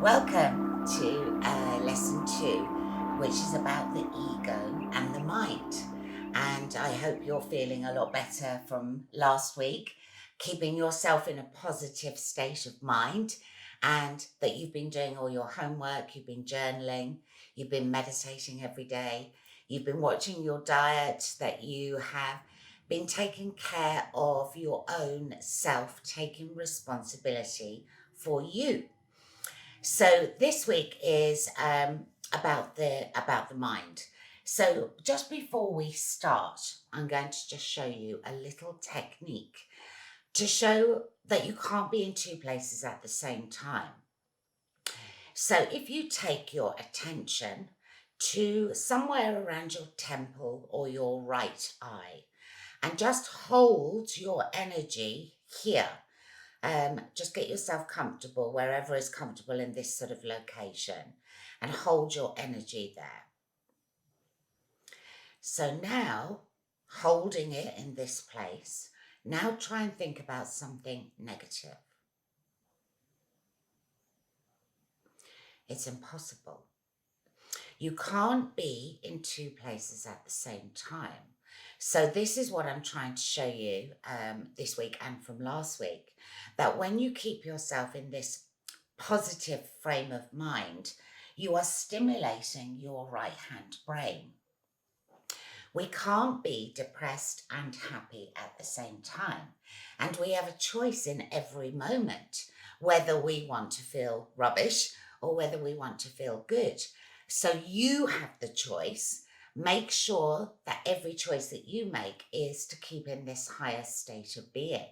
Welcome to lesson two, which is about the ego and the mind. And I hope you're feeling a lot better from last week, keeping yourself in a positive state of mind, and that you've been doing all your homework, you've been journaling, you've been meditating every day, you've been watching your diet, that you have been taking care of your own self, taking responsibility for you. So this week is about the mind. So just before we start, I'm going to just show you a little technique to show that you can't be in two places at the same time. So if you take your attention to somewhere around your temple or your right eye and just hold your energy here. Just get yourself comfortable wherever is comfortable in this sort of location and hold your energy there. So now, holding it in this place, now try and think about something negative. It's impossible. You can't be in two places at the same time. So this is what I'm trying to show you this week and from last week, that when you keep yourself in this positive frame of mind, you are stimulating your right hand brain. We can't be depressed and happy at the same time. And we have a choice in every moment whether we want to feel rubbish or whether we want to feel good. So you have the choice. Make sure that every choice that you make is to keep in this higher state of being.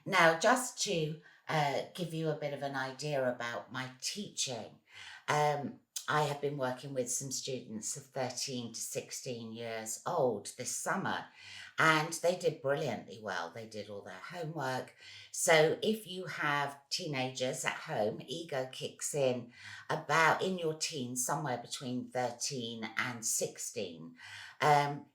Now, just to give you a bit of an idea about my teaching, I have been working with some students of 13 to 16 years old this summer, and they did brilliantly well. They did all their homework. So if you have teenagers at home, ego kicks in about in your teens, somewhere between 13 and 16.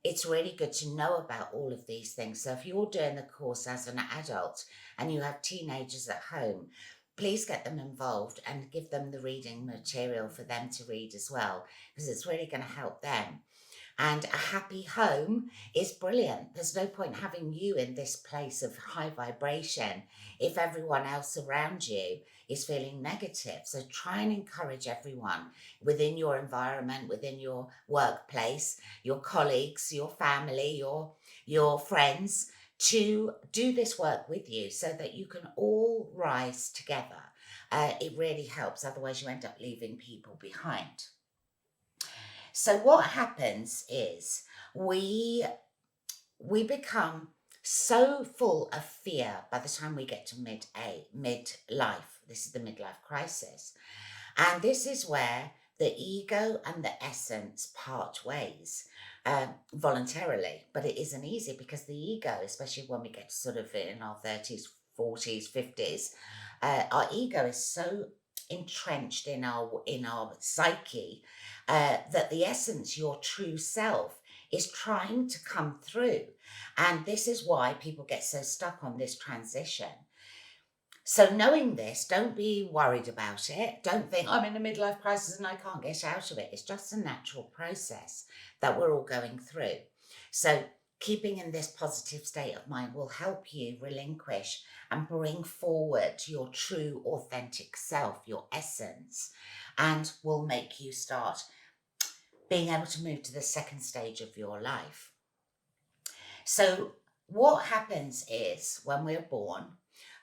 It's really good to know about all of these things. So if you're doing the course as an adult and you have teenagers at home, please get them involved and give them the reading material for them to read as well, because it's really going to help them. And a happy home is brilliant. There's no point having you in this place of high vibration if everyone else around you is feeling negative. So try and encourage everyone within your environment, within your workplace, your colleagues, your family, your friends, to do this work with you so that you can all rise together. It really helps. Otherwise, you end up leaving people behind. So what happens is we become so full of fear by the time we get to midlife. This is the midlife crisis. And this is where the ego and the essence part ways voluntarily. But it isn't easy because the ego, especially when we get sort of in our 30s, 40s, 50s, our ego is so entrenched in our psyche that the essence, your true self, is trying to come through. And this is why people get so stuck on this transition. So knowing this, don't be worried about it. Don't think I'm in a midlife crisis and I can't get out of it. It's just a natural process that we're all going through. So keeping in this positive state of mind will help you relinquish and bring forward your true authentic self, your essence, and will make you start being able to move to the second stage of your life. So what happens is when we're born,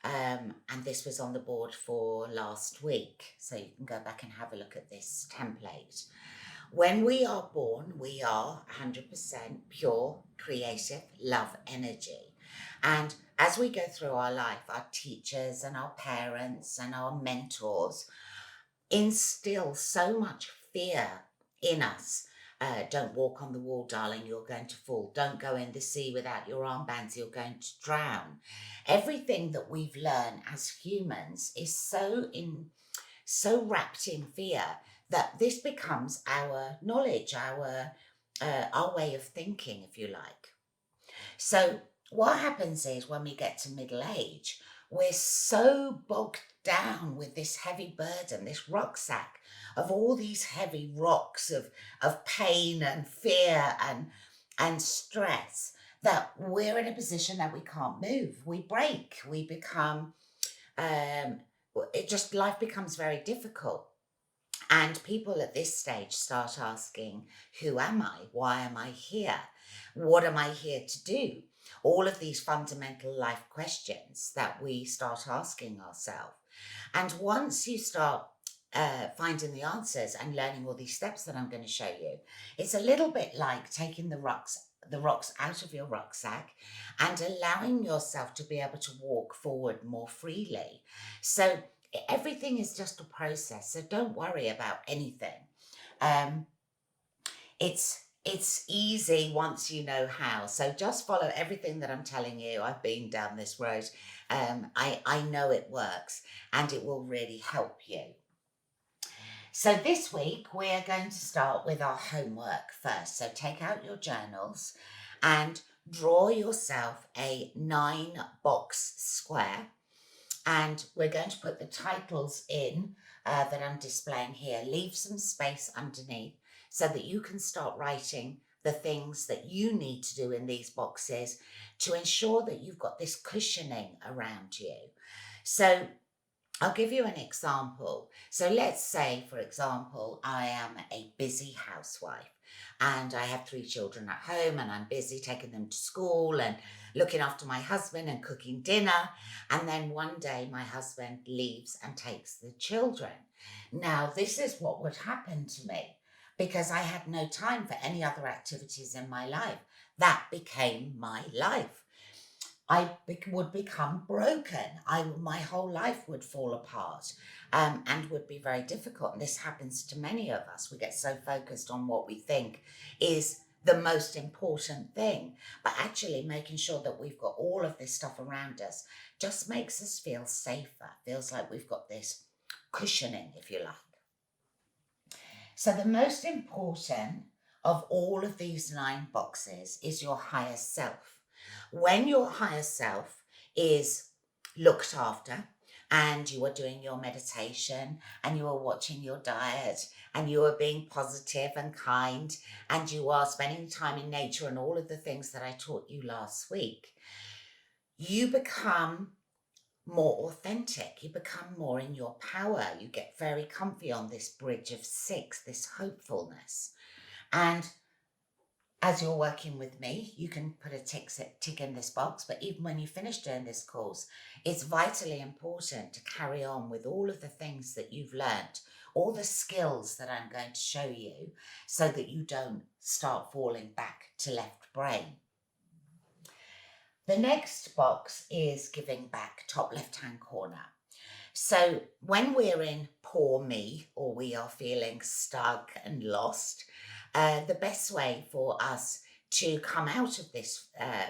and this was on the board for last week, so you can go back and have a look at this template. When we are born, we are 100% pure, creative, love energy. And as we go through our life, our teachers and our parents and our mentors instill so much fear in us. Don't walk on the wall, darling, you're going to fall. Don't go in the sea without your armbands, you're going to drown. Everything that we've learned as humans is so wrapped in fear that this becomes our knowledge, our way of thinking, if you like. So what happens is when we get to middle age, we're so bogged down with this heavy burden, this rucksack of all these heavy rocks of pain and fear and stress, that we're in a position that we can't move. We break, we become, um, it just, life becomes very difficult. And people at this stage start asking, who am I? Why am I here? What am I here to do? All of these fundamental life questions that we start asking ourselves. And once you start finding the answers and learning all these steps that I'm going to show you, it's a little bit like taking the rocks out of your rucksack and allowing yourself to be able to walk forward more freely. So everything is just a process. So don't worry about anything. Um, it's easy once you know how. So just follow everything that I'm telling you. I've been down this road. I know it works and it will really help you. So this week we're going to start with our homework first. So take out your journals and draw yourself a 9-box square. And we're going to put the titles in that I'm displaying here. Leave some space underneath so that you can start writing the things that you need to do in these boxes to ensure that you've got this cushioning around you. So I'll give you an example. So let's say, for example, I am a busy housewife and I have 3 children at home and I'm busy taking them to school and looking after my husband and cooking dinner. And then one day my husband leaves and takes the children. Now, this is what would happen to me because I had no time for any other activities in my life. That became my life. Would become broken. My whole life would fall apart and would be very difficult. And this happens to many of us. We get so focused on what we think is the most important thing. But actually making sure that we've got all of this stuff around us just makes us feel safer. Feels like we've got this cushioning, if you like. So the most important of all of these 9 boxes is your higher self. When your higher self is looked after and you are doing your meditation and you are watching your diet and you are being positive and kind and you are spending time in nature and all of the things that I taught you last week, you become more authentic. You become more in your power. You get very comfy on this bridge of 6, this hopefulness. And as you're working with me, you can put a tick in this box, but even when you finish doing this course, it's vitally important to carry on with all of the things that you've learned, all the skills that I'm going to show you, so that you don't start falling back to left brain. The next box is giving back, top left-hand corner. So when we're in poor me or we are feeling stuck and lost, the best way for us to come out of this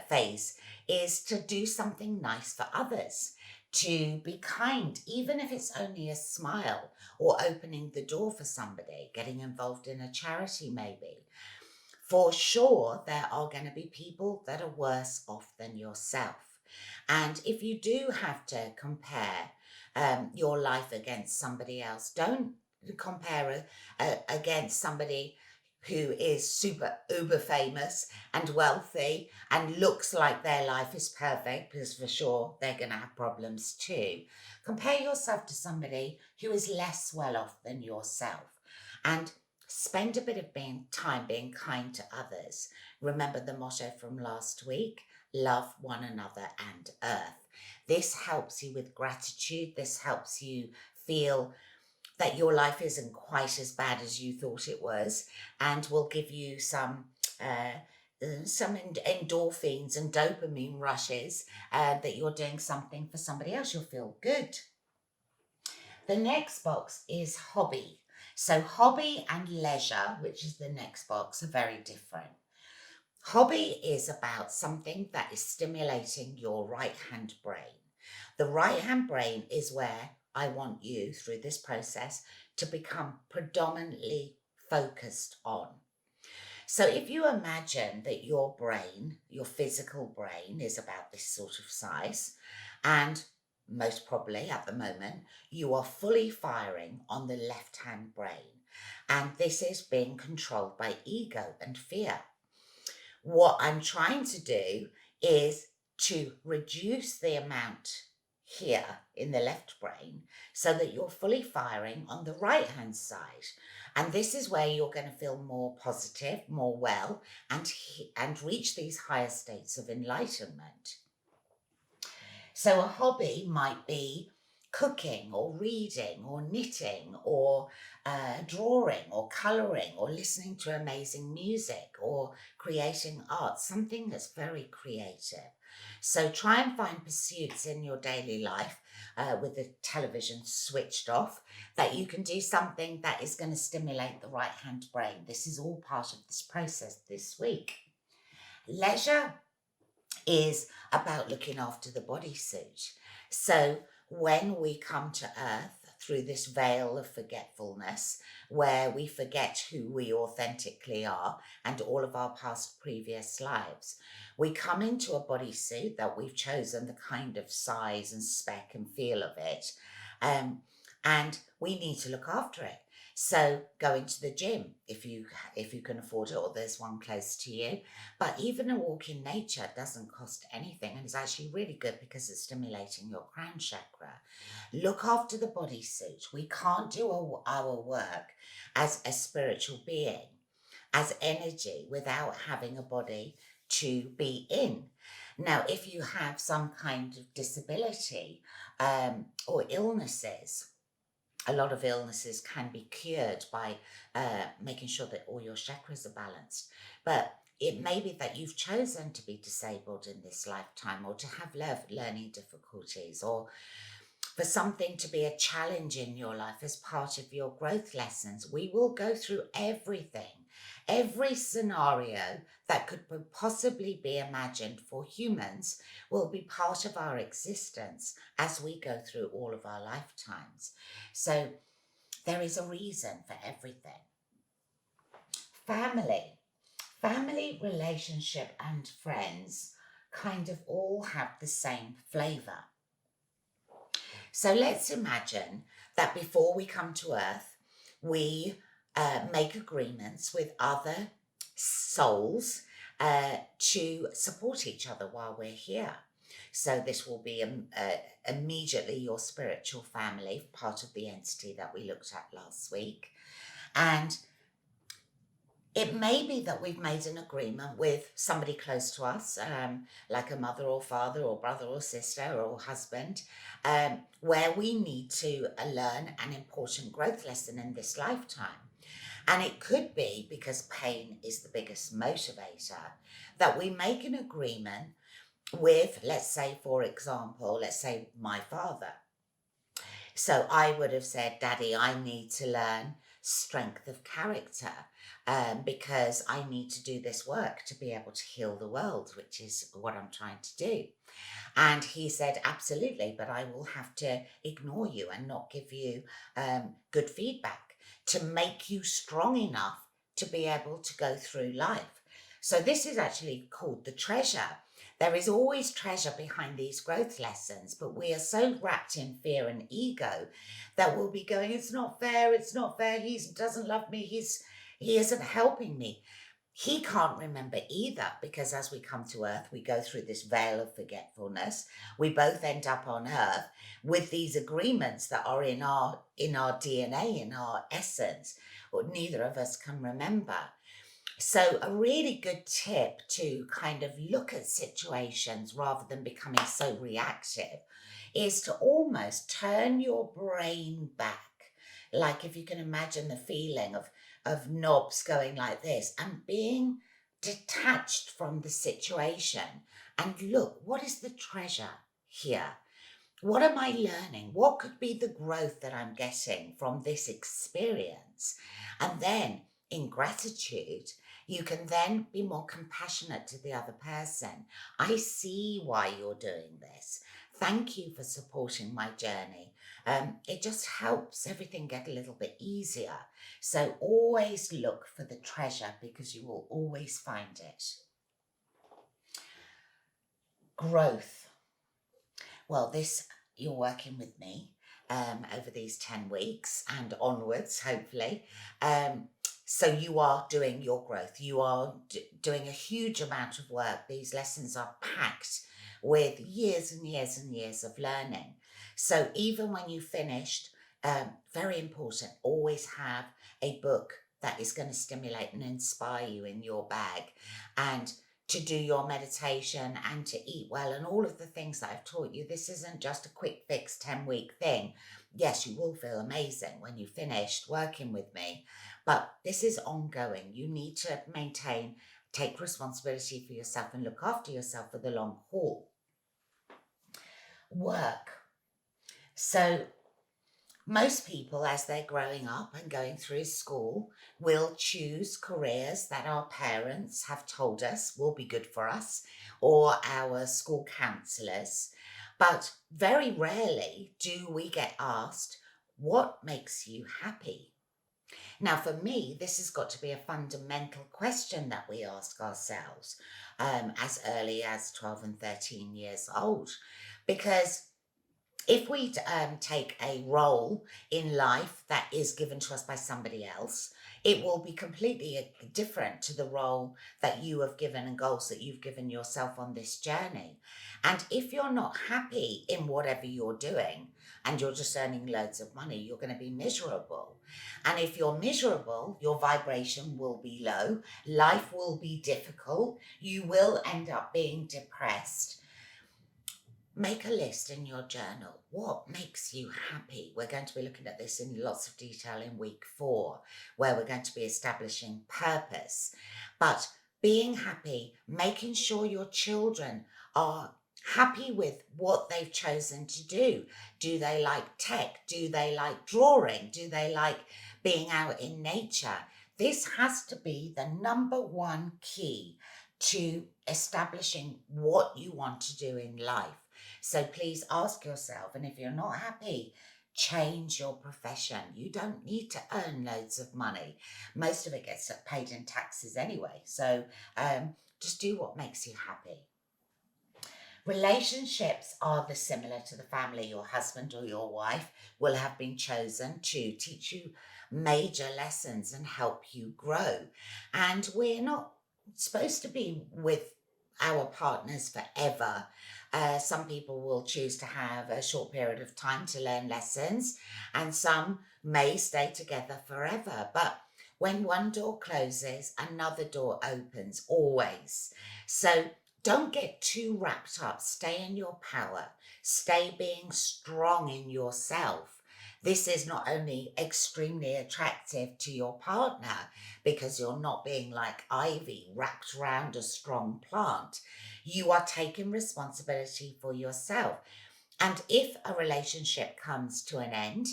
phase is to do something nice for others, to be kind, even if it's only a smile or opening the door for somebody, getting involved in a charity maybe. For sure, there are going to be people that are worse off than yourself. And if you do have to compare your life against somebody else, don't compare against somebody who is super uber famous and wealthy and looks like their life is perfect, because for sure they're going to have problems too. Compare yourself to somebody who is less well off than yourself and spend a bit of time being kind to others. Remember the motto from last week: love one another and earth. This helps you with gratitude. This helps you feel that your life isn't quite as bad as you thought it was, and will give you some endorphins and dopamine rushes that you're doing something for somebody else. You'll feel good. The next box is hobby. So hobby and leisure, which is the next box, are very different. Hobby is about something that is stimulating your right-hand brain. The right-hand brain is where I want you, through this process, to become predominantly focused on. So if you imagine that your brain, your physical brain, is about this sort of size, and most probably at the moment, you are fully firing on the left-hand brain. And this is being controlled by ego and fear. What I'm trying to do is to reduce the amount here in the left brain so that you're fully firing on the right hand side. And this is where you're going to feel more positive, more well, and reach these higher states of enlightenment. So a hobby might be cooking or reading or knitting or drawing or colouring or listening to amazing music or creating art, something that's very creative. So try and find pursuits in your daily life with the television switched off, that you can do something that is going to stimulate the right hand brain. This is all part of this process this week. Leisure is about looking after the bodysuit. So when we come to earth through this veil of forgetfulness, where we forget who we authentically are and all of our past previous lives, we come into a bodysuit that we've chosen the kind of size and spec and feel of it. And we need to look after it. So going to the gym, if you can afford it, or there's one close to you. But even a walk in nature doesn't cost anything, and it's actually really good because it's stimulating your crown chakra. Look after the bodysuit. We can't do our work as a spiritual being, as energy, without having a body to be in. Now, if you have some kind of disability or illnesses, a lot of illnesses can be cured by making sure that all your chakras are balanced. But it may be that you've chosen to be disabled in this lifetime, or to have learning difficulties, or for something to be a challenge in your life as part of your growth lessons. We will go through everything, every scenario that could possibly be imagined for humans will be part of our existence as we go through all of our lifetimes. So there is a reason for everything. Family, relationship, and friends kind of all have the same flavor. So let's imagine that before we come to Earth, we make agreements with other souls to support each other while we're here. So this will be immediately your spiritual family, part of the entity that we looked at last week. And it may be that we've made an agreement with somebody close to us, like a mother or father or brother or sister or husband, where we need to learn an important growth lesson in this lifetime. And it could be, because pain is the biggest motivator, that we make an agreement with, let's say, for example, my father. So I would have said, Daddy, I need to learn strength of character because I need to do this work to be able to heal the world, which is what I'm trying to do. And he said, absolutely, but I will have to ignore you and not give you good feedback to make you strong enough to be able to go through life. So this is actually called the treasure. There is always treasure behind these growth lessons, but we are so wrapped in fear and ego that we'll be going, it's not fair, he doesn't love me, he isn't helping me. He can't remember either, because as we come to Earth, we go through this veil of forgetfulness. We both end up on Earth with these agreements that are in our DNA, in our essence, or neither of us can remember. So a really good tip to kind of look at situations rather than becoming so reactive is to almost turn your brain back. Like, if you can imagine the feeling of knobs going like this and being detached from the situation, and look, what is the treasure here? What am I learning? What could be the growth that I'm getting from this experience? And then in gratitude, you can then be more compassionate to the other person. I see why you're doing this. Thank you for supporting my journey. It just helps everything get a little bit easier. So always look for the treasure, because you will always find it. Growth. Well, this you're working with me over these 10 weeks and onwards, hopefully. Um, so you are doing your growth. You are doing a huge amount of work. These lessons are packed with years and years and years of learning. So even when you finished, very important, always have a book that is going to stimulate and inspire you in your bag, and to do your meditation and to eat well and all of the things that I've taught you. This isn't just a quick fix 10-week thing. Yes, you will feel amazing when you finished working with me, but this is ongoing. You need to maintain, take responsibility for yourself and look after yourself for the long haul. Work. So most people, as they're growing up and going through school, will choose careers that our parents have told us will be good for us, or our school counsellors. But very rarely do we get asked, what makes you happy? Now, for me, this has got to be a fundamental question that we ask ourselves as early as 12 and 13 years old, because if we take a role in life that is given to us by somebody else, it will be completely different to the role that you have given and goals that you've given yourself on this journey. And if you're not happy in whatever you're doing and you're just earning loads of money, you're going to be miserable. And if you're miserable, your vibration will be low, life will be difficult, you will end up being depressed. Make a list in your journal. What makes you happy? We're going to be looking at this in lots of detail in week 4, where we're going to be establishing purpose. But being happy, making sure your children are happy with what they've chosen to do. Do they like tech? Do they like drawing? Do they like being out in nature? This has to be the number one key to establishing what you want to do in life. So please ask yourself, and if you're not happy, change your profession. You don't need to earn loads of money. Most of it gets paid in taxes anyway. So just do what makes you happy. Relationships are the similar to the family. Your husband or your wife will have been chosen to teach you major lessons and help you grow. And we're not supposed to be with our partners forever. Some people will choose to have a short period of time to learn lessons, and some may stay together forever. But when one door closes, another door opens, always. So don't get too wrapped up. Stay in your power. Stay being strong in yourself. This is not only extremely attractive to your partner because you're not being like ivy wrapped around a strong plant. You are taking responsibility for yourself. And if a relationship comes to an end,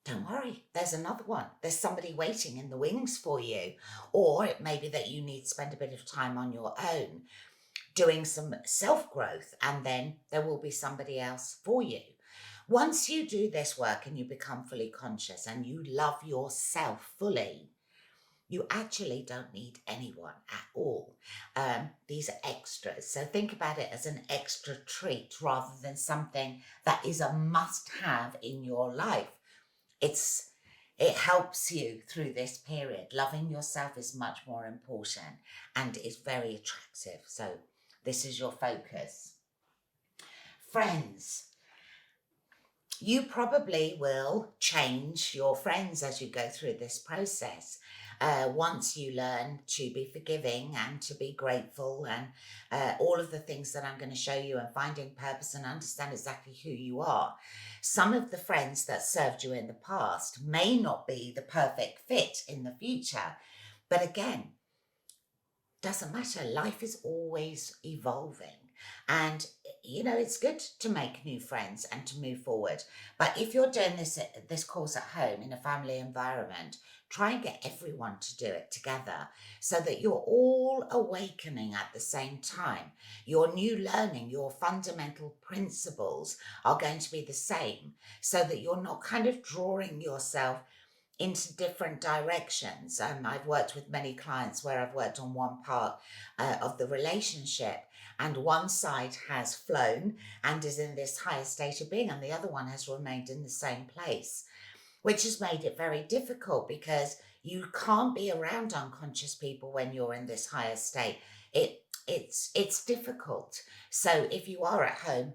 don't worry, there's another one. There's somebody waiting in the wings for you. Or it may be that you need to spend a bit of time on your own doing some self-growth, and then there will be somebody else for you. Once you do this work and you become fully conscious and you love yourself fully, you actually don't need anyone at all. These are extras. So think about it as an extra treat rather than something that is a must-have in your life. It helps you through this period. Loving yourself is much more important and is very attractive. So this is your focus. Friends. You probably will change your friends as you go through this process. Once you learn to be forgiving and to be grateful and all of the things that I'm going to show you, and finding purpose and understand exactly who you are. Some of the friends that served you in the past may not be the perfect fit in the future. But again, doesn't matter. Life is always evolving. And, it's good to make new friends and to move forward. But if you're doing this course at home in a family environment, try and get everyone to do it together so that you're all awakening at the same time. Your new learning, your fundamental principles are going to be the same, so that you're not kind of drawing yourself into different directions. I've worked with many clients where I've worked on one part of the relationship, and one side has flown and is in this higher state of being, and the other one has remained in the same place, which has made it very difficult because you can't be around unconscious people when you're in this higher state. It's difficult. So if you are at home,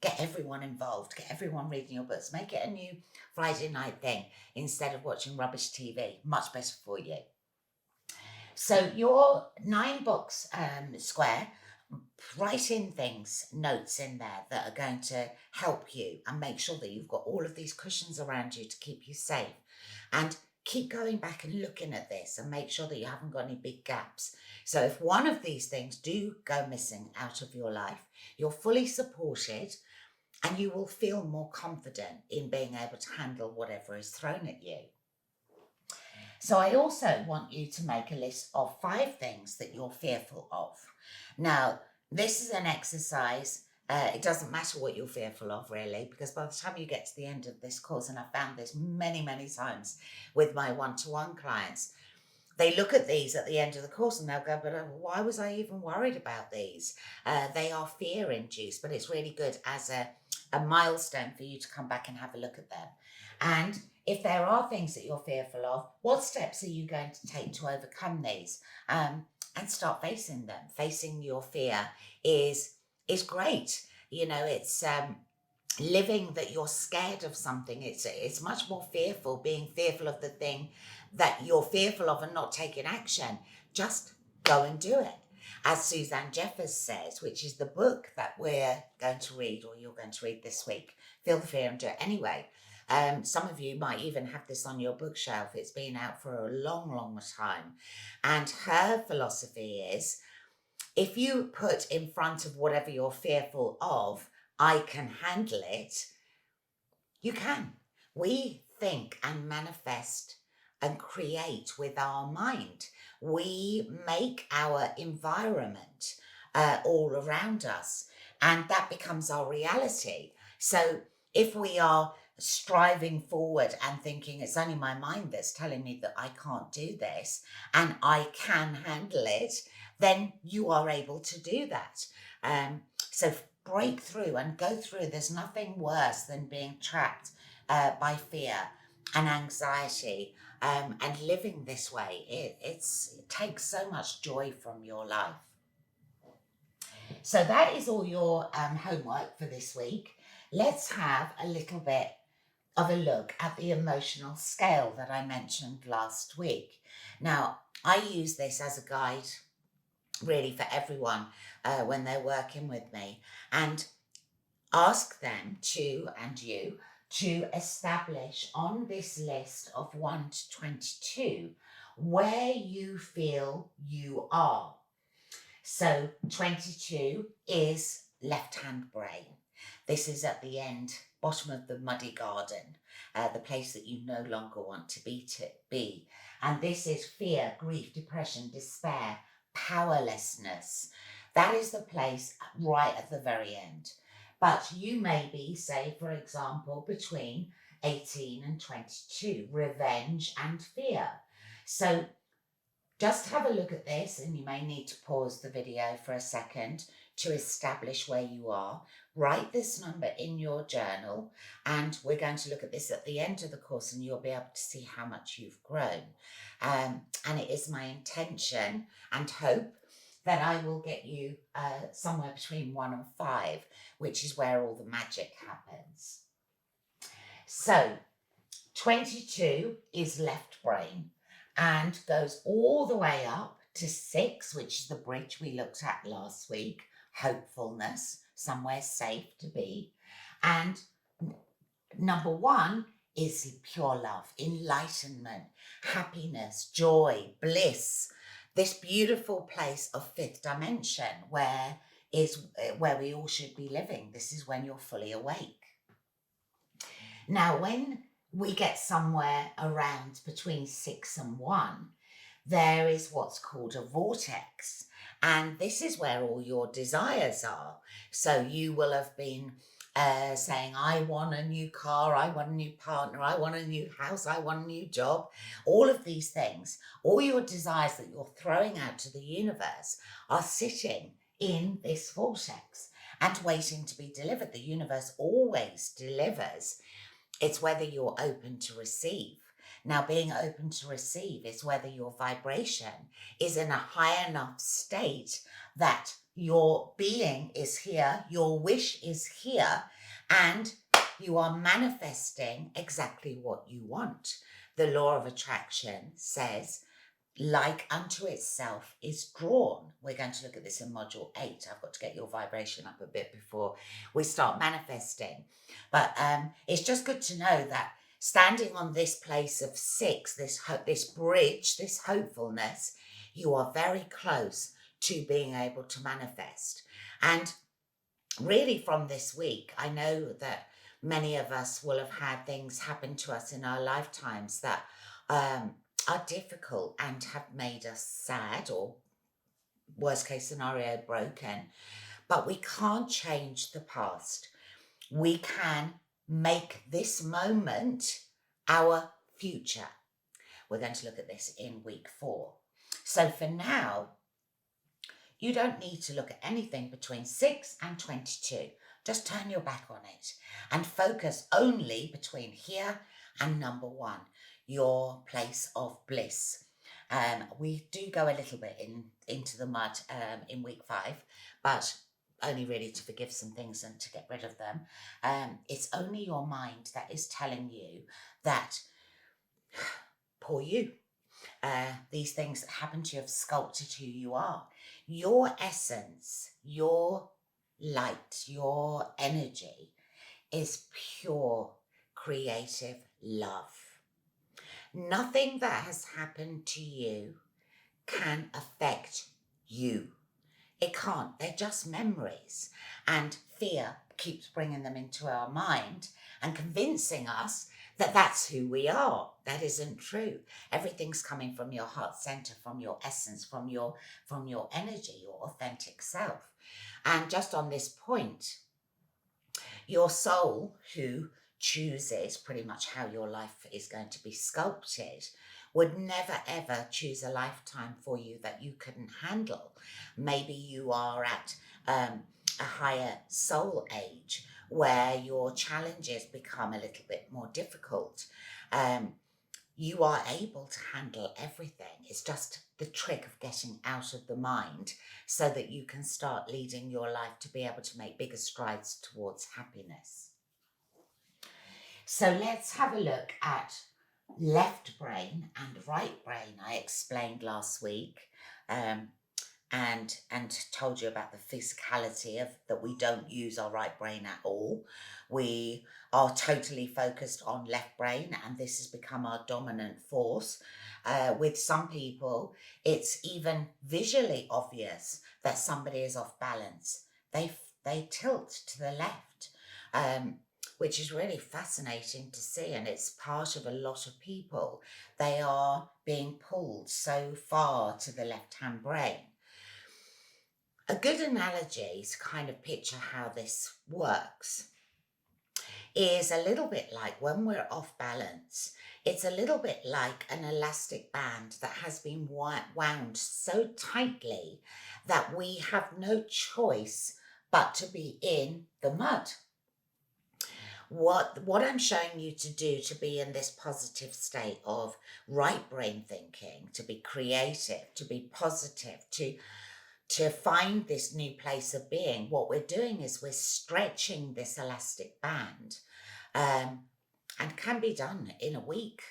get everyone involved, get everyone reading your books, make it a new Friday night thing instead of watching rubbish TV. Much better for you. So your 9 box square, write in things, notes in there that are going to help you, and make sure that you've got all of these cushions around you to keep you safe. And keep going back and looking at this and make sure that you haven't got any big gaps. So if one of these things do go missing out of your life, you're fully supported and you will feel more confident in being able to handle whatever is thrown at you. So I also want you to make a list of 5 things that you're fearful of. Now, this is an exercise. It doesn't matter what you're fearful of, really, because by the time you get to the end of this course, and I've found this many, many times with my one-to-one clients, they look at these at the end of the course and they'll go, but why was I even worried about these? They are fear-induced, but it's really good as a milestone for you to come back and have a look at them. And if there are things that you're fearful of, what steps are you going to take to overcome these? And start facing them. Facing your fear is great. You know, it's living that you're scared of something. It's much more fearful, being fearful of the thing that you're fearful of and not taking action. Just go and do it. As Suzanne Jeffers says, which is the book that we're going to read, or you're going to read this week, Feel the Fear and Do It Anyway. Some of you might even have this on your bookshelf. It's been out for a long, long time. And her philosophy is, if you put in front of whatever you're fearful of, I can handle it, you can. We think and manifest and create with our mind. We make our environment all around us, and that becomes our reality. So if we are striving forward and thinking it's only my mind that's telling me that I can't do this and I can handle it, then you are able to do that. So break through and go through. There's nothing worse than being trapped by fear and anxiety, and living this way. It takes so much joy from your life. So that is all your homework for this week. Let's have a little bit of a look at the emotional scale that I mentioned last week. Now, I use this as a guide really for everyone when they're working with me, and ask them to, and you, to establish on this list of 1 to 22 where you feel you are. So 22 is left-hand brain. This is at the end, bottom of the muddy garden, the place that you no longer want to be. And this is fear, grief, depression, despair, powerlessness. That is the place right at the very end. But you may be, say, for example, between 18 and 22, revenge and fear. So just have a look at this, and you may need to pause the video for a second to establish where you are. Write this number in your journal, and we're going to look at this at the end of the course, and you'll be able to see how much you've grown. And it is my intention and hope that I will get you somewhere between 1 and 5, which is where all the magic happens. So 22 is left brain and goes all the way up to 6, which is the bridge we looked at last week, hopefulness, somewhere safe to be. And number 1 is pure love, enlightenment, happiness, joy, bliss, this beautiful place of 5th dimension where we all should be living. This is when you're fully awake. Now, when we get somewhere around between 6 and 1, there is what's called a vortex. And this is where all your desires are. So you will have been saying, I want a new car, I want a new partner, I want a new house, I want a new job. All of these things, all your desires that you're throwing out to the universe are sitting in this vortex and waiting to be delivered. The universe always delivers. It's whether you're open to receive. Now, being open to receive is whether your vibration is in a high enough state that your being is here, your wish is here, and you are manifesting exactly what you want. The law of attraction says, like unto itself is drawn. We're going to look at this in module 8. I've got to get your vibration up a bit before we start manifesting. But it's just good to know that standing on this place of 6, this bridge, this hopefulness, you are very close to being able to manifest. And really from this week, I know that many of us will have had things happen to us in our lifetimes that are difficult and have made us sad, or worst case scenario, broken. But we can't change the past. We can make this moment our future. We're going to look at this in week 4. So for now, you don't need to look at anything between 6 and 22. Just turn your back on it and focus only between here and number 1, your place of bliss. We do go a little bit into the mud in week 5, but only really to forgive some things and to get rid of them. It's only your mind that is telling you that, poor you. These things that happen to you have sculpted who you are. Your essence, your light, your energy is pure creative love. Nothing that has happened to you can affect you. It can't. They're just memories. And fear keeps bringing them into our mind and convincing us that that's who we are. That isn't true. Everything's coming from your heart center, from your essence, from your energy, your authentic self. And just on this point, your soul, who chooses pretty much how your life is going to be sculpted, would never ever choose a lifetime for you that you couldn't handle. Maybe you are at a higher soul age where your challenges become a little bit more difficult. You are able to handle everything. It's just the trick of getting out of the mind so that you can start leading your life to be able to make bigger strides towards happiness. So let's have a look at left brain and right brain. I explained last week and told you about the physicality of that we don't use our right brain at all. We are totally focused on left brain, and this has become our dominant force. With some people, it's even visually obvious that somebody is off balance. They tilt to the left, which is really fascinating to see, and it's part of a lot of people. They are being pulled so far to the left-hand brain. A good analogy to kind of picture how this works is a little bit like when we're off balance. It's a little bit like an elastic band that has been wound so tightly that we have no choice but to be in the mud. What I'm showing you to do to be in this positive state of right brain thinking, to be creative, to be positive, to find this new place of being, what we're doing is we're stretching this elastic band, and can be done in a week.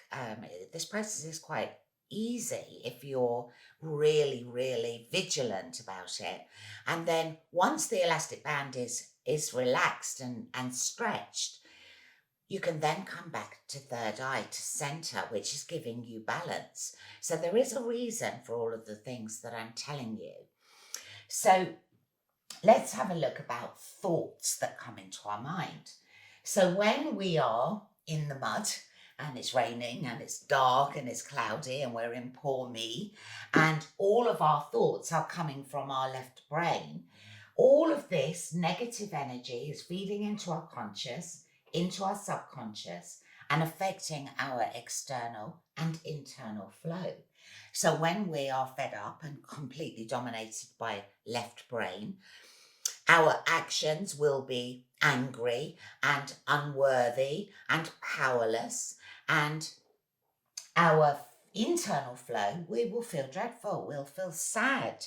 This process is quite easy if you're really, really vigilant about it. And then once the elastic band is relaxed and stretched, you can then come back to third eye, to center, which is giving you balance. So there is a reason for all of the things that I'm telling you. So let's have a look about thoughts that come into our mind. So when we are in the mud and it's raining and it's dark and it's cloudy and we're in poor me and all of our thoughts are coming from our left brain, all of this negative energy is feeding into our conscious, into our subconscious, and affecting our external and internal flow. So when we are fed up and completely dominated by left brain, our actions will be angry and unworthy and powerless, and our internal flow, we will feel dreadful, we'll feel sad.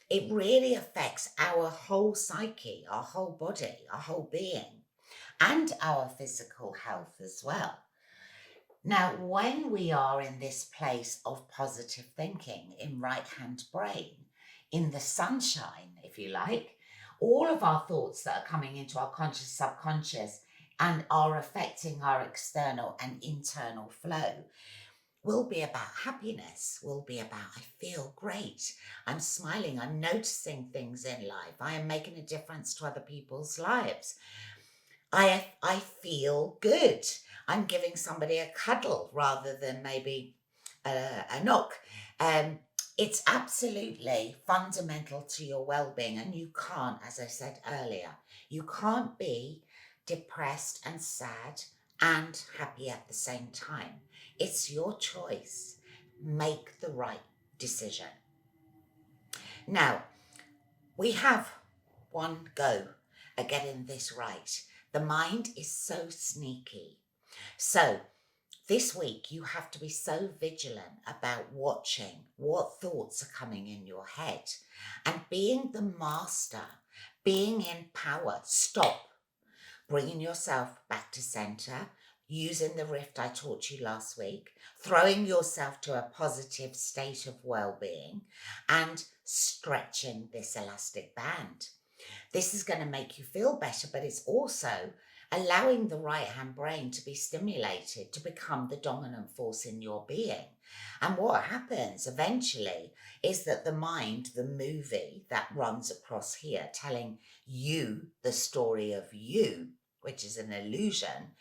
It really affects our whole psyche, our whole body, our whole being, and our physical health as well. Now, when we are in this place of positive thinking in right hand brain, in the sunshine, if you like, all of our thoughts that are coming into our conscious subconscious and are affecting our external and internal flow will be about happiness, will be about, I feel great, I'm smiling, I'm noticing things in life, I am making a difference to other people's lives. I feel good. I'm giving somebody a cuddle rather than maybe a knock. Um, it's absolutely fundamental to your well-being, and you can't, as I said earlier, you can't be depressed and sad and happy at the same time. It's your choice. Make the right decision. Now, we have one go at getting this right. The mind is so sneaky. So this week, you have to be so vigilant about watching what thoughts are coming in your head and being the master, being in power. Stop, bringing yourself back to center, using the rift I taught you last week, throwing yourself to a positive state of well-being, and stretching this elastic band. This is going to make you feel better, but it's also allowing the right hand brain to be stimulated to become the dominant force in your being. And what happens eventually is that the mind, the movie that runs across here, telling you the story of you, which is an illusion,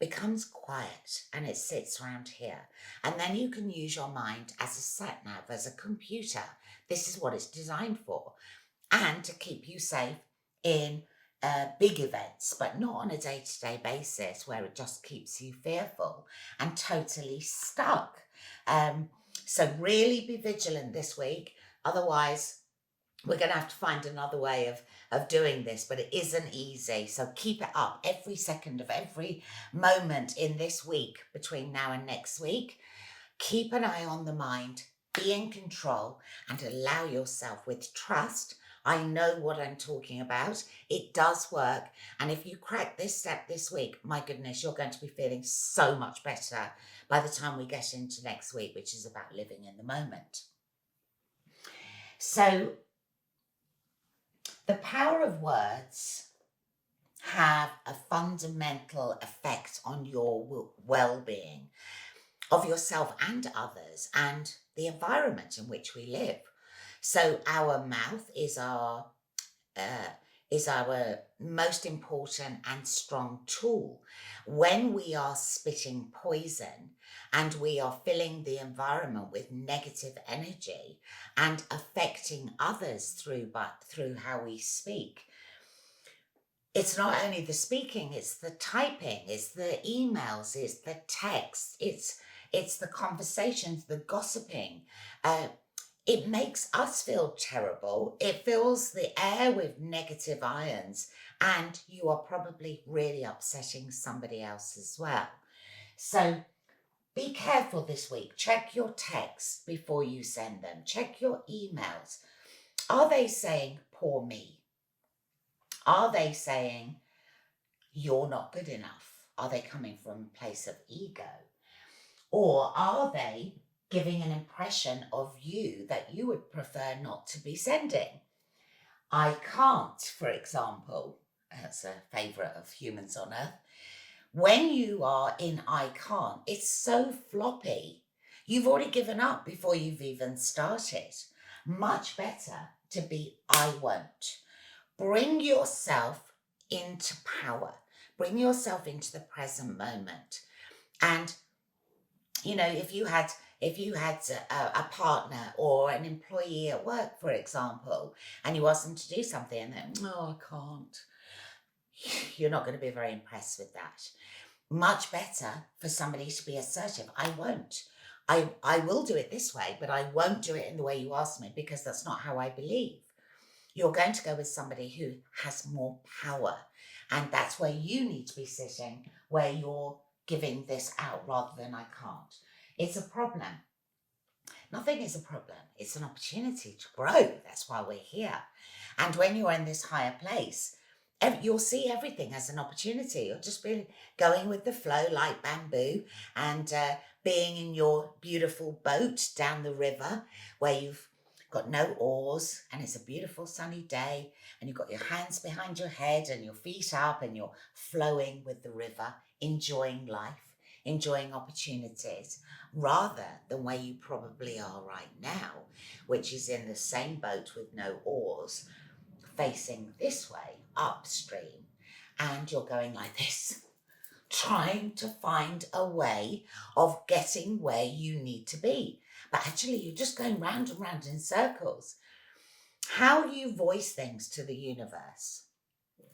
becomes quiet and it sits around here. And then you can use your mind as a sat nav, as a computer. This is what it's designed for. And to keep you safe in big events, but not on a day-to-day basis where it just keeps you fearful and totally stuck. So really be vigilant this week. Otherwise, we're going to have to find another way of doing this, but it isn't easy. So keep it up every second of every moment in this week between now and next week. Keep an eye on the mind, be in control, and allow yourself with trust. I know what I'm talking about. It does work. And if you crack this step this week, my goodness, you're going to be feeling so much better by the time we get into next week, which is about living in the moment. So the power of words have a fundamental effect on your well-being of yourself and others and the environment in which we live. So our mouth is our most important and strong tool. When we are spitting poison and we are filling the environment with negative energy and affecting others through how we speak, it's not only the speaking, it's the typing, it's the emails, it's the text, it's the conversations, the gossiping. It makes us feel terrible. It fills the air with negative ions, and you are probably really upsetting somebody else as well. So be careful this week. Check your texts before you send them. Check your emails. Are they saying, poor me? Are they saying, you're not good enough? Are they coming from a place of ego? Or are they giving an impression of you that you would prefer not to be sending? I can't, for example, that's a favourite of humans on earth. When you are in I can't, it's so floppy. You've already given up before you've even started. Much better to be I won't. Bring yourself into power. Bring yourself into the present moment. And you know, if you had a partner or an employee at work, for example, and you ask them to do something and then, oh, I can't, you're not going to be very impressed with that. Much better for somebody to be assertive. I won't. I will do it this way, but I won't do it in the way you asked me because that's not how I believe. You're going to go with somebody who has more power. And that's where you need to be sitting, where you're giving this out rather than I can't. It's a problem. Nothing is a problem. It's an opportunity to grow. That's why we're here. And when you're in this higher place, you'll see everything as an opportunity. You'll just be going with the flow like bamboo and being in your beautiful boat down the river where you've got no oars and it's a beautiful sunny day and you've got your hands behind your head and your feet up and you're flowing with the river, enjoying life, enjoying opportunities, rather than where you probably are right now, which is in the same boat with no oars, facing this way upstream, and you're going like this, trying to find a way of getting where you need to be. But actually, you're just going round and round in circles. How you voice things to the universe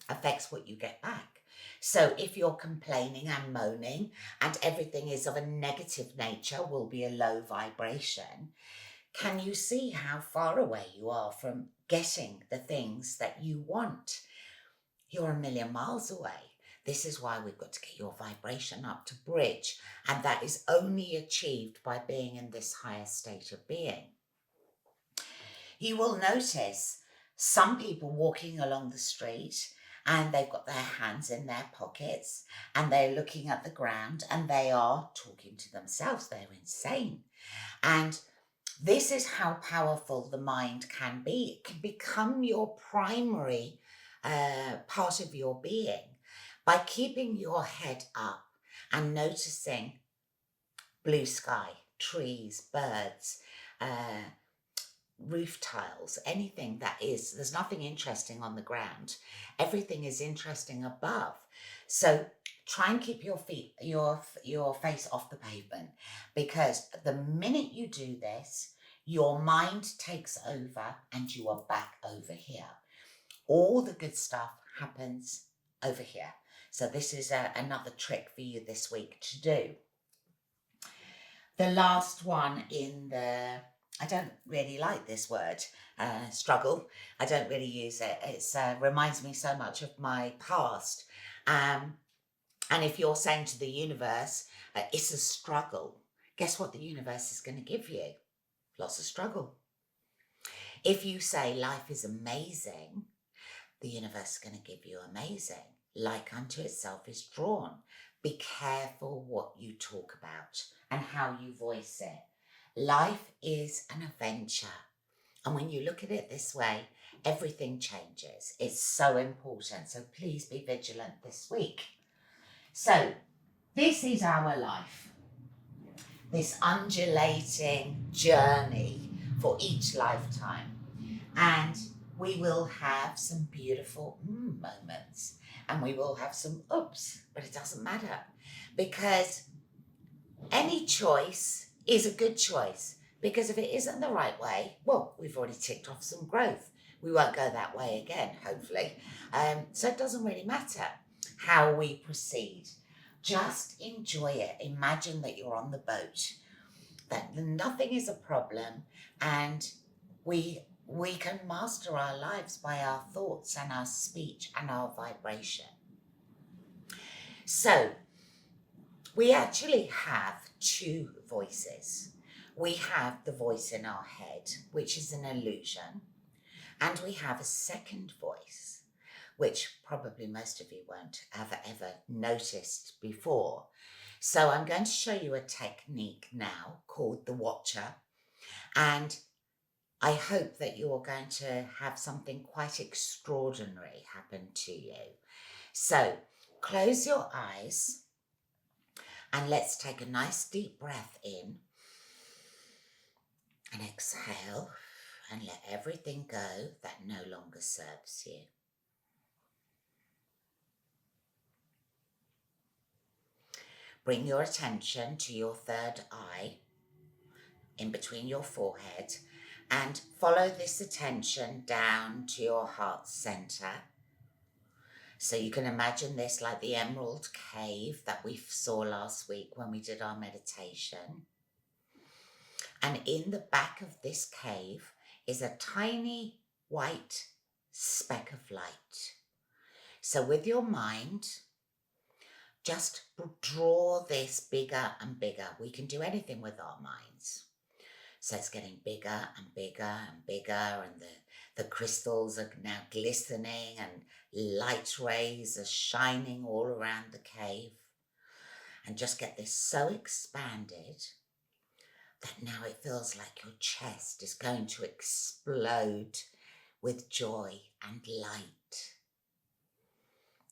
affects what you get back. So if you're complaining and moaning and everything is of a negative nature, will be a low vibration. Can you see how far away you are from getting the things that you want? You're a million miles away. This is why we've got to get your vibration up to bridge. And that is only achieved by being in this higher state of being. You will notice some people walking along the street and they've got their hands in their pockets and they're looking at the ground and they are talking to themselves. They're insane. And this is how powerful the mind can be. It can become your primary part of your being by keeping your head up and noticing blue sky, trees, birds, roof tiles, anything that is, there's nothing interesting on the ground. Everything is interesting above. So try and keep your face off the pavement, because the minute you do this, your mind takes over and you are back over here. All the good stuff happens over here. So this is another trick for you this week to do. The last one in the, I don't really like this word, struggle. I don't really use it. It reminds me so much of my past. And if you're saying to the universe, it's a struggle, guess what the universe is going to give you? Lots of struggle. If you say life is amazing, the universe is going to give you amazing. Like unto itself is drawn. Be careful what you talk about and how you voice it. Life is an adventure. And when you look at it this way, everything changes. It's so important. So please be vigilant this week. So this is our life. This undulating journey for each lifetime. And we will have some beautiful moments and we will have some oops, but it doesn't matter, because any choice is a good choice, because if it isn't the right way, well, we've already ticked off some growth. We won't go that way again, hopefully. So it doesn't really matter how we proceed. Just enjoy it. Imagine that you're on the boat, that nothing is a problem, and we can master our lives by our thoughts and our speech and our vibration. So we actually have two voices. We have the voice in our head, which is an illusion, and we have a second voice, which probably most of you won't have ever noticed before. So I'm going to show you a technique now called the Watcher, and I hope that you're going to have something quite extraordinary happen to you. So close your eyes and let's take a nice deep breath in and exhale and let everything go that no longer serves you. Bring your attention to your third eye in between your forehead and follow this attention down to your heart center. So you can imagine this like the Emerald Cave that we saw last week when we did our meditation. And in the back of this cave is a tiny white speck of light. So with your mind, just draw this bigger and bigger. We can do anything with our minds. So it's getting bigger and bigger and bigger, and the crystals are now glistening and light rays are shining all around the cave. And just get this so expanded that now it feels like your chest is going to explode with joy and light.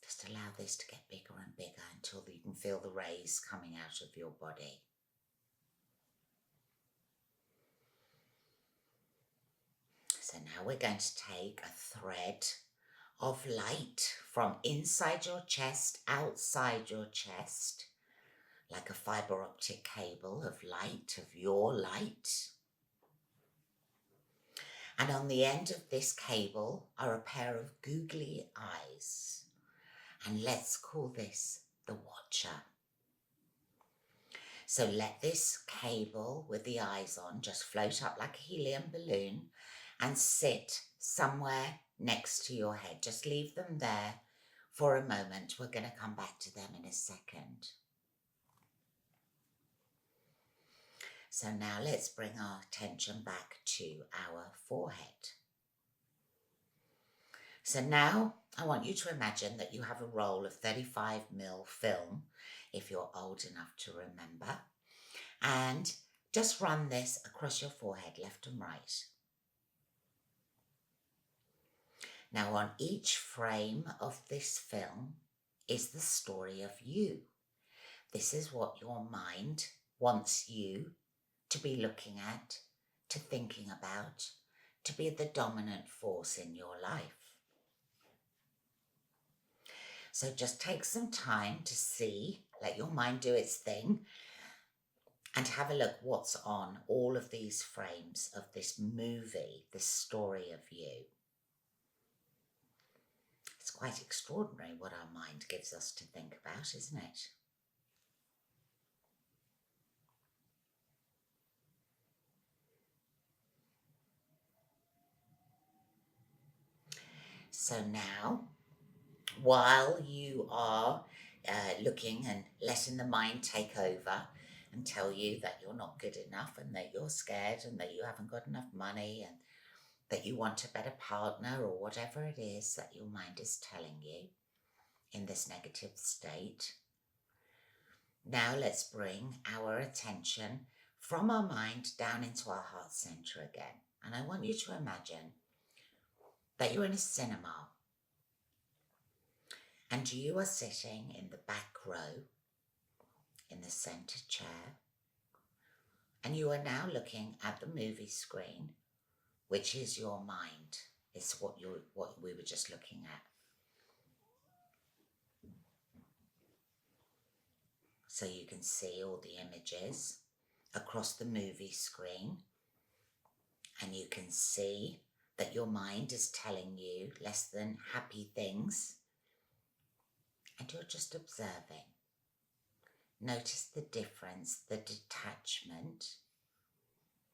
Just allow this to get bigger and bigger until you can feel the rays coming out of your body. So now we're going to take a thread of light from inside your chest, outside your chest, like a fiber optic cable of light, of your light. And on the end of this cable are a pair of googly eyes. And let's call this the Watcher. So let this cable with the eyes on just float up like a helium balloon and sit somewhere next to your head. Just leave them there for a moment. We're going to come back to them in a second. So now let's bring our attention back to our forehead. So now I want you to imagine that you have a roll of 35mm film, if you're old enough to remember, and just run this across your forehead, left and right. Now on each frame of this film is the story of you. This is what your mind wants you to be looking at, to thinking about, to be the dominant force in your life. So just take some time to see, let your mind do its thing, and have a look what's on all of these frames of this movie, this story of you. It's quite extraordinary what our mind gives us to think about, isn't it? So now, while you are looking and letting the mind take over and tell you that you're not good enough and that you're scared and that you haven't got enough money and that you want a better partner or whatever it is that your mind is telling you in this negative state. Now let's bring our attention from our mind down into our heart center again. And I want you to imagine that you're in a cinema and you are sitting in the back row in the center chair, and you are now looking at the movie screen, which is your mind. It's what we were just looking at. So you can see all the images across the movie screen, and you can see that your mind is telling you less than happy things, and you're just observing. Notice the difference, the detachment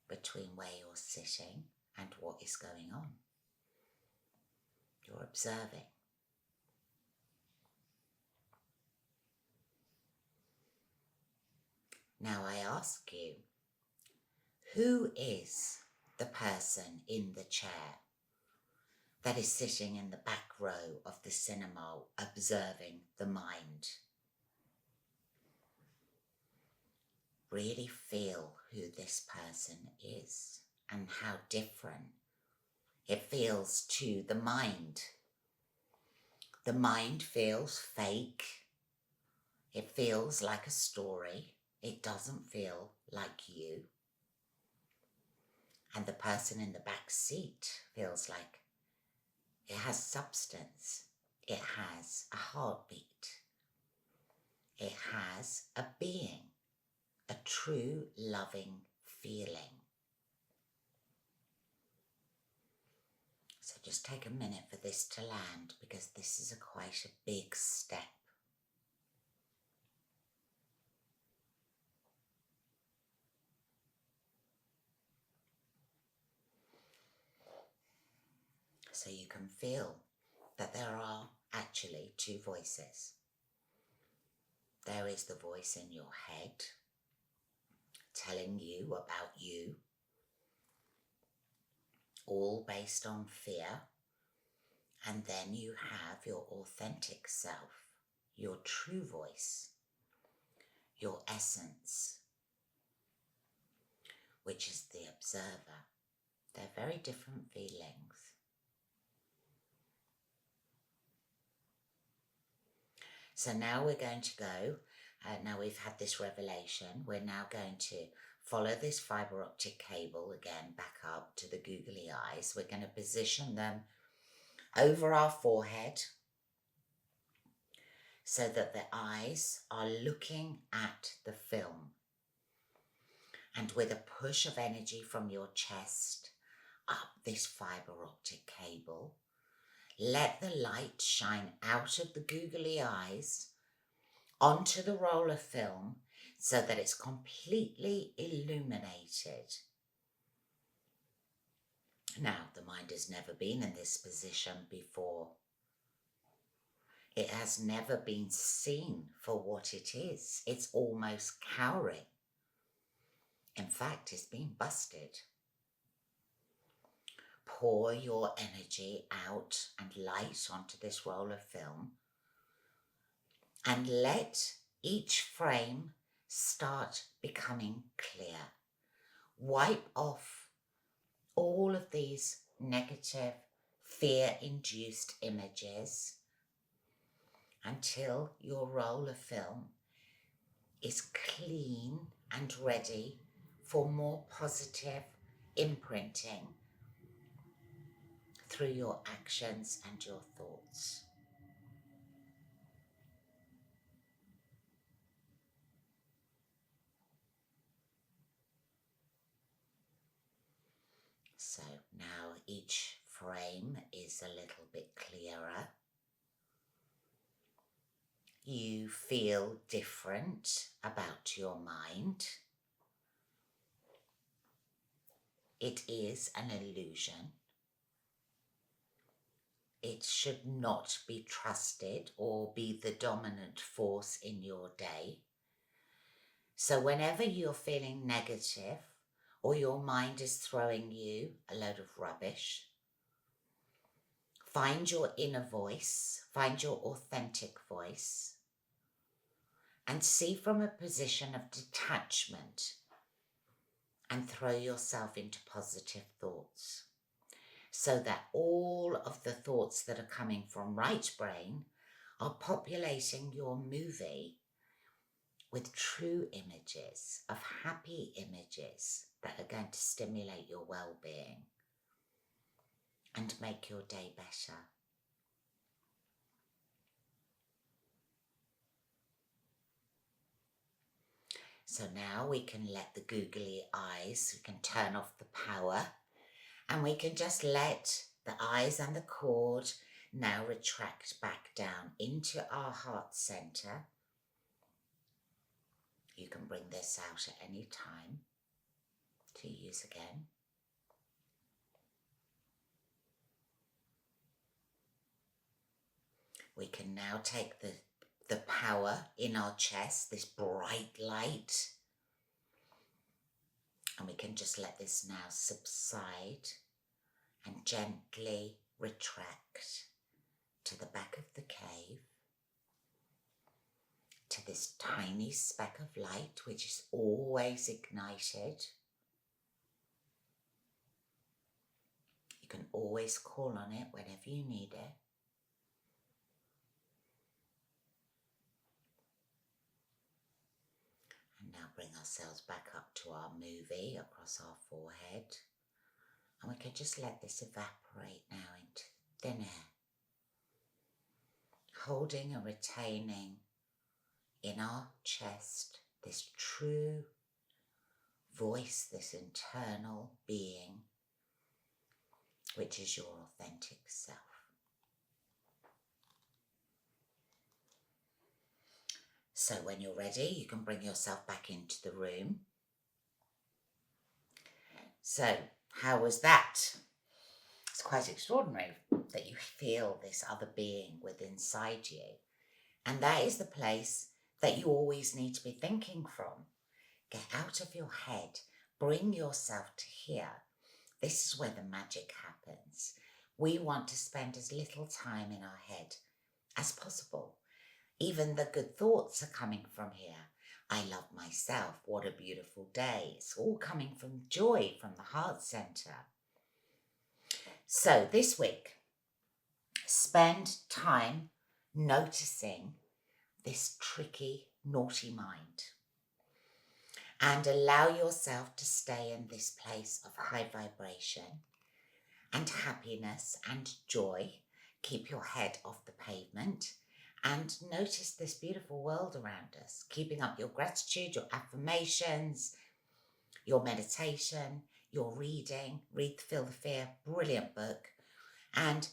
between where you're sitting and what is going on. You're observing. Now I ask you, who is the person in the chair that is sitting in the back row of the cinema observing the mind? Really feel who this person is and how different it feels to the mind. The mind feels fake. It feels like a story. It doesn't feel like you. And the person in the back seat feels like it has substance. It has a heartbeat. It has a being, a true loving feeling. So just take a minute for this to land, because this is quite a big step. So you can feel that there are actually two voices. There is the voice in your head telling you about you, all based on fear. And then you have your authentic self, your true voice, your essence, which is the observer. They're very different feelings. So now we're going to go, now we've had this revelation, we're now going to follow this fibre optic cable again back up to the googly eyes. We're going to position them over our forehead so that the eyes are looking at the film. And with a push of energy from your chest up this fibre optic cable, let the light shine out of the googly eyes onto the roll of film so that it's completely illuminated. Now, the mind has never been in this position before. It has never been seen for what it is. It's almost cowering. In fact, it's been busted. Pour your energy out and light onto this roll of film and let each frame start becoming clear. Wipe off all of these negative, fear-induced images until your roll of film is clean and ready for more positive imprinting through your actions and your thoughts. So now each frame is a little bit clearer. You feel different about your mind. It is an illusion. It should not be trusted or be the dominant force in your day. So whenever you're feeling negative or your mind is throwing you a load of rubbish, find your inner voice, find your authentic voice, and see from a position of detachment and throw yourself into positive thoughts so that all of the thoughts that are coming from right brain are populating your movie with true images, of happy images that are going to stimulate your well-being and make your day better. So now we can let the googly eyes, we can turn off the power, and we can just let the eyes and the cord now retract back down into our heart center. You can bring this out at any time to use again. We can now take the power in our chest, this bright light, and we can just let this now subside and gently retract to the back of the cave, to this tiny speck of light which is always ignited. You can always call on it whenever you need it. And now bring ourselves back up to our movie across our forehead. And we can just let this evaporate now into thin air, holding and retaining in our chest this true voice, this internal being, which is your authentic self. So when you're ready, you can bring yourself back into the room. So how was that? It's quite extraordinary that you feel this other being within inside you. And that is the place that you always need to be thinking from. Get out of your head, bring yourself to here. This is where the magic happens. We want to spend as little time in our head as possible. Even the good thoughts are coming from here. I love myself. What a beautiful day. It's all coming from joy, from the heart center. So this week, spend time noticing this tricky, naughty mind and allow yourself to stay in this place of high vibration and happiness and joy. Keep your head off the pavement and notice this beautiful world around us, keeping up your gratitude, your affirmations, your meditation, your reading. Read Feel the Fear, brilliant book. And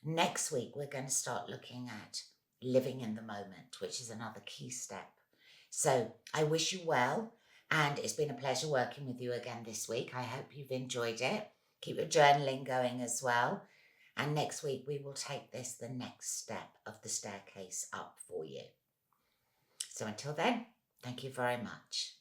next week, we're going to start looking at living in the moment, which is another key step. So I wish you well, and it's been a pleasure working with you again this week. I hope you've enjoyed it. Keep your journaling going as well. And next week, we will take this the next step of the staircase up for you. So until then, thank you very much.